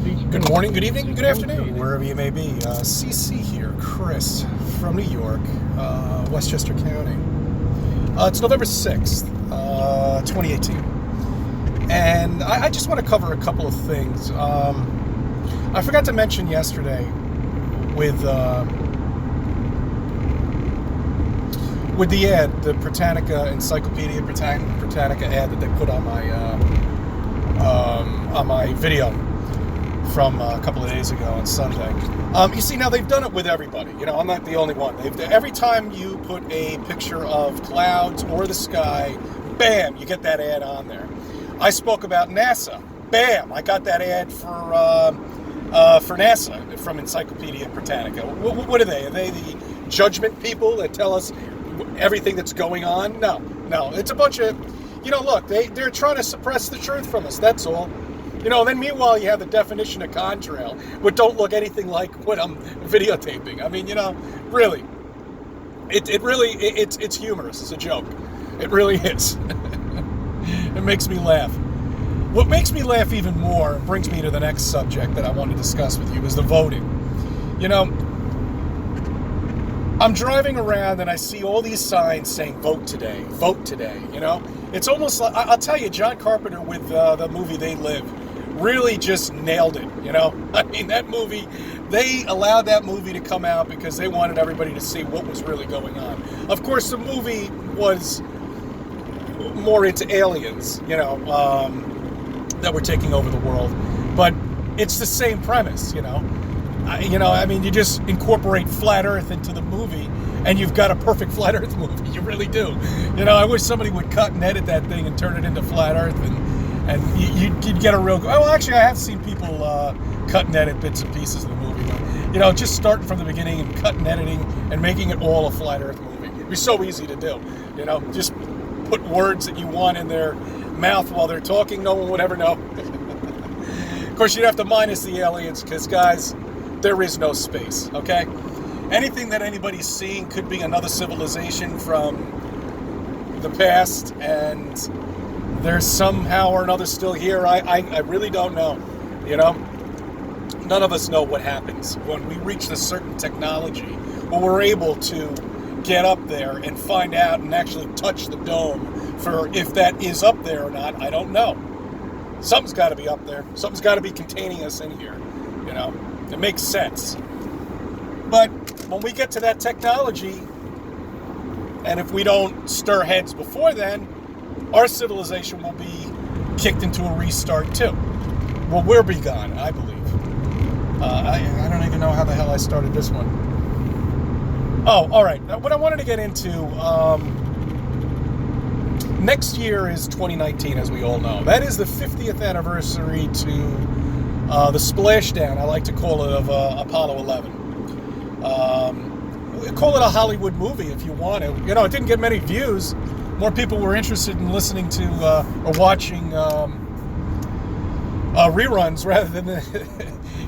Good morning, good evening, good afternoon, wherever you may be. CC here, Chris from New York, Westchester County. It's November 6th, 2018. And I just want to cover a couple of things. I forgot to mention yesterday with the ad, the Britannica Encyclopedia Britannica ad that they put on my video from a couple of days ago on Sunday. You see, now they've done it with everybody. You know, I'm not the only one. Every time you put a picture of clouds or the sky, bam, you get that ad on there. I spoke about NASA. Bam, I got that ad for NASA from Encyclopedia Britannica. What are they? Are they the judgment people that tell us everything that's going on? No, it's a bunch of, look, they're trying to suppress the truth from us, that's all. Then meanwhile you have the definition of contrail, which don't look anything like what I'm videotaping. I mean, really, it's humorous. It's a joke. It really is. It makes me laugh. What makes me laugh even more and brings me to the next subject that I want to discuss with you is the voting. I'm driving around and I see all these signs saying vote today, It's almost like, I'll tell you, John Carpenter with the movie They Live really just nailed it, I mean, that movie, they allowed that movie to come out because they wanted everybody to see what was really going on. Of course, the movie was more into aliens, that were taking over the world, but it's the same premise, I mean, you just incorporate flat Earth into the movie, and you've got a perfect flat Earth movie. You really do. I wish somebody would cut and edit that thing and turn it into flat Earth, and you'd get a real. Well, actually, I have seen people cut and edit bits and pieces of the movie, but just starting from the beginning and cut and editing and making it all a flat Earth movie. It'd be so easy to do. Just put words that you want in their mouth while they're talking. No one would ever know. Of course, you'd have to minus the aliens because, guys, there is no space, okay? Anything that anybody's seeing could be another civilization from the past, and they're somehow or another still here. I really don't know, None of us know what happens when we reach a certain technology where we're able to get up there and find out and actually touch the dome for if that is up there or not. I don't know. Something's got to be up there. Something's got to be containing us in here, It makes sense. But when we get to that technology, and if we don't stir heads before then, our civilization will be kicked into a restart too. Well, we'll be gone, I believe. I don't even know how the hell I started this one. Oh, all right. What I wanted to get into, next year is 2019, as we all know. That is the 50th anniversary to the splashdown, I like to call it, of Apollo 11. Call it a Hollywood movie if you want to. It didn't get many views. More people were interested in listening to or watching reruns rather than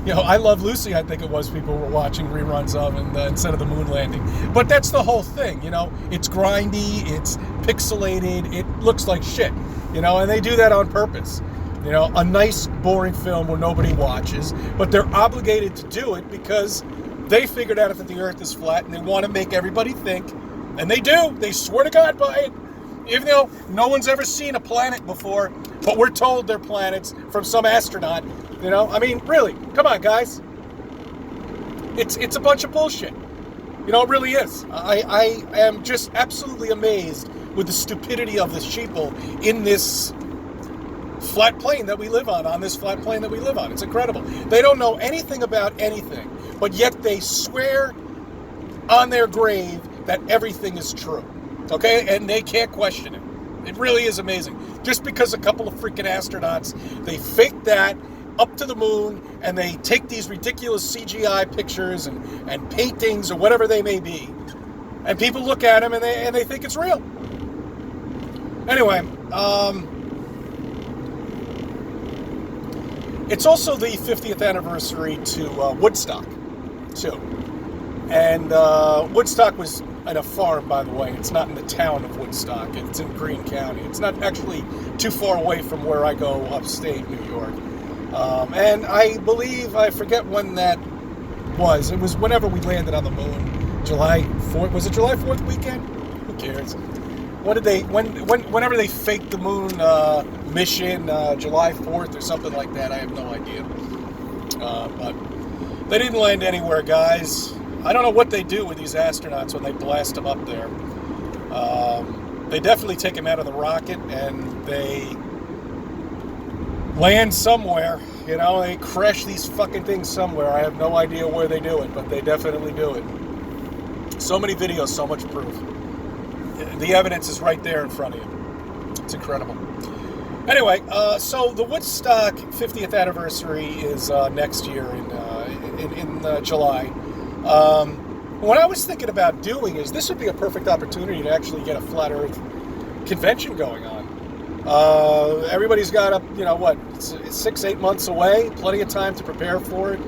I Love Lucy, I think it was, people were watching reruns of instead of the moon landing. But that's the whole thing, It's grindy, it's pixelated, it looks like shit, and they do that on purpose. A nice, boring film where nobody watches, but they're obligated to do it because they figured out that the Earth is flat and they want to make everybody think, and they do. They swear to God by it. Even though no one's ever seen a planet before, but we're told they're planets from some astronaut, I mean, really, come on, guys. It's a bunch of bullshit. It really is. I am just absolutely amazed with the stupidity of the sheeple in this flat plane that we live on this flat plane that we live on. It's incredible. They don't know anything about anything, but yet they swear on their grave that everything is true. Okay? And they can't question it. It really is amazing. Just because a couple of freaking astronauts, they fake that up to the moon, and they take these ridiculous CGI pictures and paintings or whatever they may be, and people look at them and they think it's real. Anyway, it's also the 50th anniversary to Woodstock, too. And Woodstock was at a farm, by the way. It's not in the town of Woodstock. It's in Greene County. It's not actually too far away from where I go upstate New York. And I believe, I forget when that was. It was whenever we landed on the moon. July 4th. Was it July 4th weekend? Who cares? What did they, whenever they faked the moon mission, July 4th or something like that, I have no idea. But they didn't land anywhere, guys. I don't know what they do with these astronauts when they blast them up there. They definitely take them out of the rocket and they land somewhere. You know, they crash these fucking things somewhere. I have no idea where they do it, but they definitely do it. So many videos, so much proof. The evidence is right there in front of you. It's incredible. Anyway, so the Woodstock 50th anniversary is next year in July. What I was thinking about doing is this would be a perfect opportunity to actually get a Flat Earth convention going on. Everybody's got up, you know what, 6-8 months away, plenty of time to prepare for it,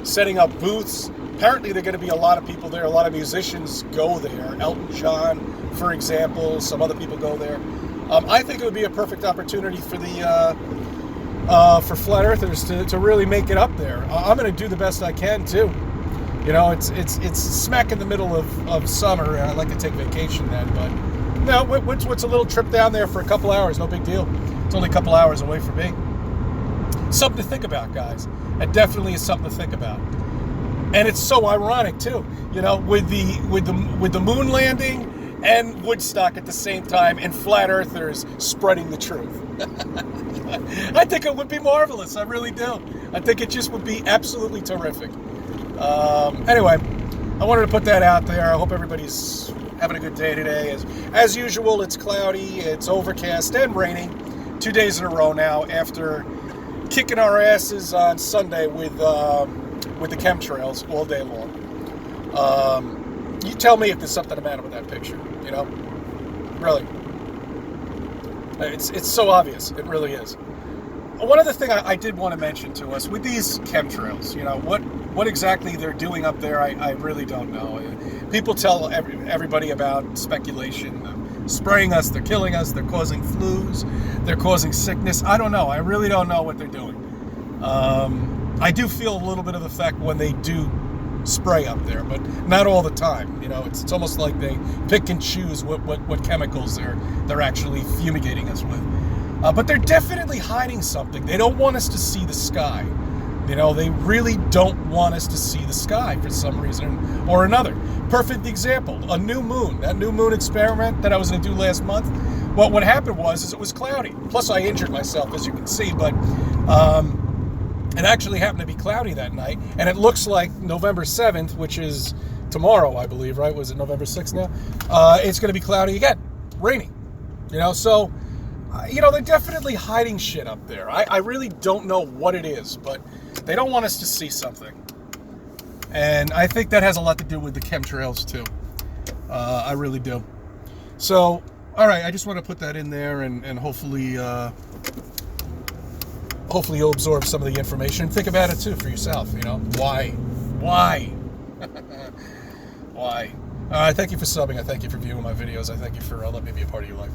setting up booths. Apparently there are going to be a lot of people there, a lot of musicians go there. Elton John, for example, some other people go there. I think it would be a perfect opportunity for the for Flat Earthers to really make it up there. I'm going to do the best I can too. You know, it's smack in the middle of summer, and I'd like to take vacation then, but no, what's a little trip down there for a couple hours? No big deal. It's only a couple hours away from me. Something to think about, guys. It definitely is something to think about. And it's so ironic too, you know, with the moon landing and Woodstock at the same time, and Flat Earthers spreading the truth. I think it would be marvelous. I really do. I think it just would be absolutely terrific. Anyway, I wanted to put that out there. I hope everybody's having a good day today. As usual, it's cloudy, it's overcast, and raining 2 days in a row now after kicking our asses on Sunday with the chemtrails all day long. You tell me if there's something the matter with that picture, you know? Really. It's so obvious. It really is. One other thing I did want to mention to us with these chemtrails, you know, what exactly they're doing up there, I really don't know. People tell everybody about speculation, spraying us, they're killing us, they're causing flus, they're causing sickness. I don't know. I really don't know what they're doing. I do feel a little bit of the effect when they do spray up there, but not all the time. You know, it's almost like they pick and choose what chemicals they're actually fumigating us with. But they're definitely hiding something. They don't want us to see the sky. You know, they really don't want us to see the sky for some reason or another. Perfect example, a new moon. That new moon experiment that I was going to do last month. Well, what happened was it was cloudy. Plus, I injured myself, as you can see, but it actually happened to be cloudy that night. And it looks like November 7th, which is tomorrow, I believe, right? Was it November 6th now? It's going to be cloudy again, raining. You know, so... you know, they're definitely hiding shit up there. I really don't know what it is, but they don't want us to see something. And I think that has a lot to do with the chemtrails, too. I really do. So, all right, I just want to put that in there, and hopefully you'll absorb some of the information. Think about it, too, for yourself, you know. Why? Why? Why? Thank you for subbing. I thank you for viewing my videos. I thank you for letting me be a part of your life.